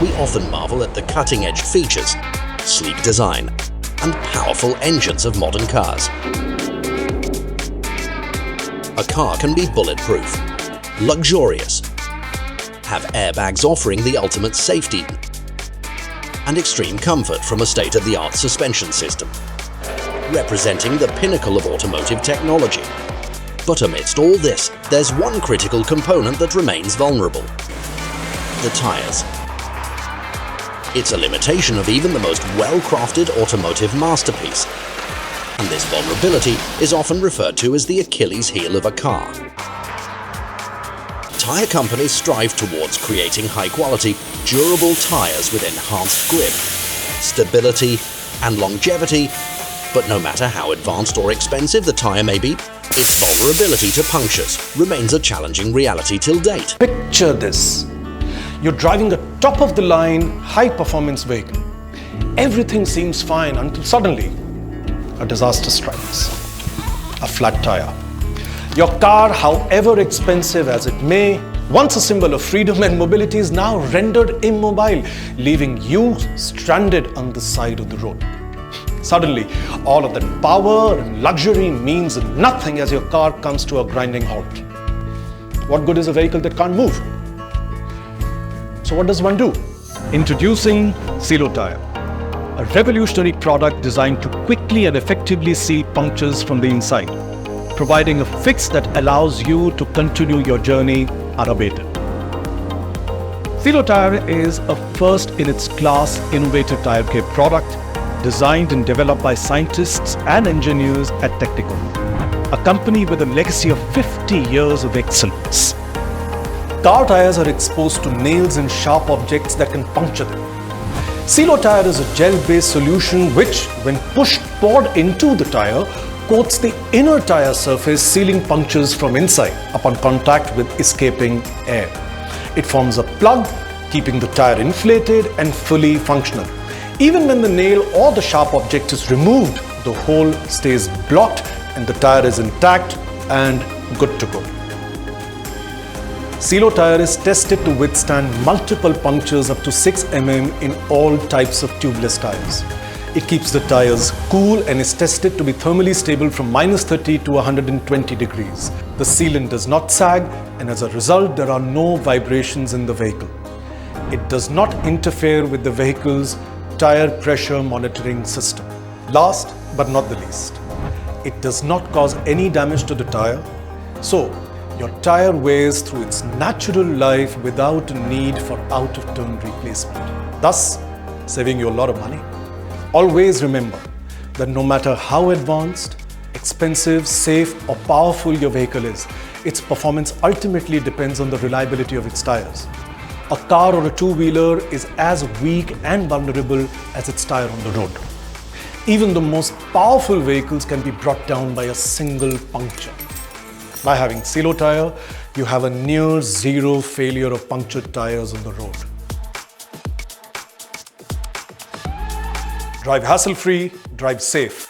we often marvel at the cutting-edge features, sleek design, and powerful engines of modern cars. A car can be bulletproof, luxurious, have airbags offering the ultimate safety, and extreme comfort from a state-of-the-art suspension system, representing the pinnacle of automotive technology. But amidst all this, there's one critical component that remains vulnerable: the tyres. It's a limitation of even the most well-crafted automotive masterpiece, and this vulnerability is often referred to as the Achilles heel of a car. Tyre companies strive towards creating high-quality, durable tyres with enhanced grip, stability, and longevity, but no matter how advanced or expensive the tyre may be, its vulnerability to punctures remains a challenging reality till date. Picture this. You're driving a top-of-the-line, high-performance vehicle. Everything seems fine until suddenly a disaster strikes. A flat tire. Your car, however expensive as it may, once a symbol of freedom and mobility, is now rendered immobile, leaving you stranded on the side of the road. Suddenly, all of that power and luxury means nothing as your car comes to a grinding halt. What good is a vehicle that can't move? So what does one do? Introducing Seal-O-Tyre, a revolutionary product designed to quickly and effectively seal punctures from the inside, providing a fix that allows you to continue your journey unabated. Seal-O-Tyre is a first-in-its-class innovative tire care product designed and developed by scientists and engineers at Technical, a company with a legacy of 50 years of excellence. Car tires are exposed to nails and sharp objects that can puncture them. Seal-O-Tyre is a gel-based solution which, when poured into the tire, coats the inner tire surface, sealing punctures from inside upon contact with escaping air. It forms a plug, keeping the tire inflated and fully functional. Even when the nail or the sharp object is removed, the hole stays blocked and the tire is intact and good to go. Seal-O-Tyre is tested to withstand multiple punctures up to 6 mm in all types of tubeless tires. It keeps the tires cool and is tested to be thermally stable from -30 to 120 degrees. The sealant does not sag, and as a result, there are no vibrations in the vehicle. It does not interfere with the vehicle's tire pressure monitoring system. Last but not the least, it does not cause any damage to the tire, so your tire wears through its natural life without a need for out-of-turn replacement, thus saving you a lot of money. Always remember that no matter how advanced, expensive, safe or powerful your vehicle is, its performance ultimately depends on the reliability of its tires. A car or a two-wheeler is as weak and vulnerable as its tire on the road. Even the most powerful vehicles can be brought down by a single puncture. By having Seal-O-Tyre, you have a near zero failure of punctured tires on the road. Drive hassle-free, drive safe.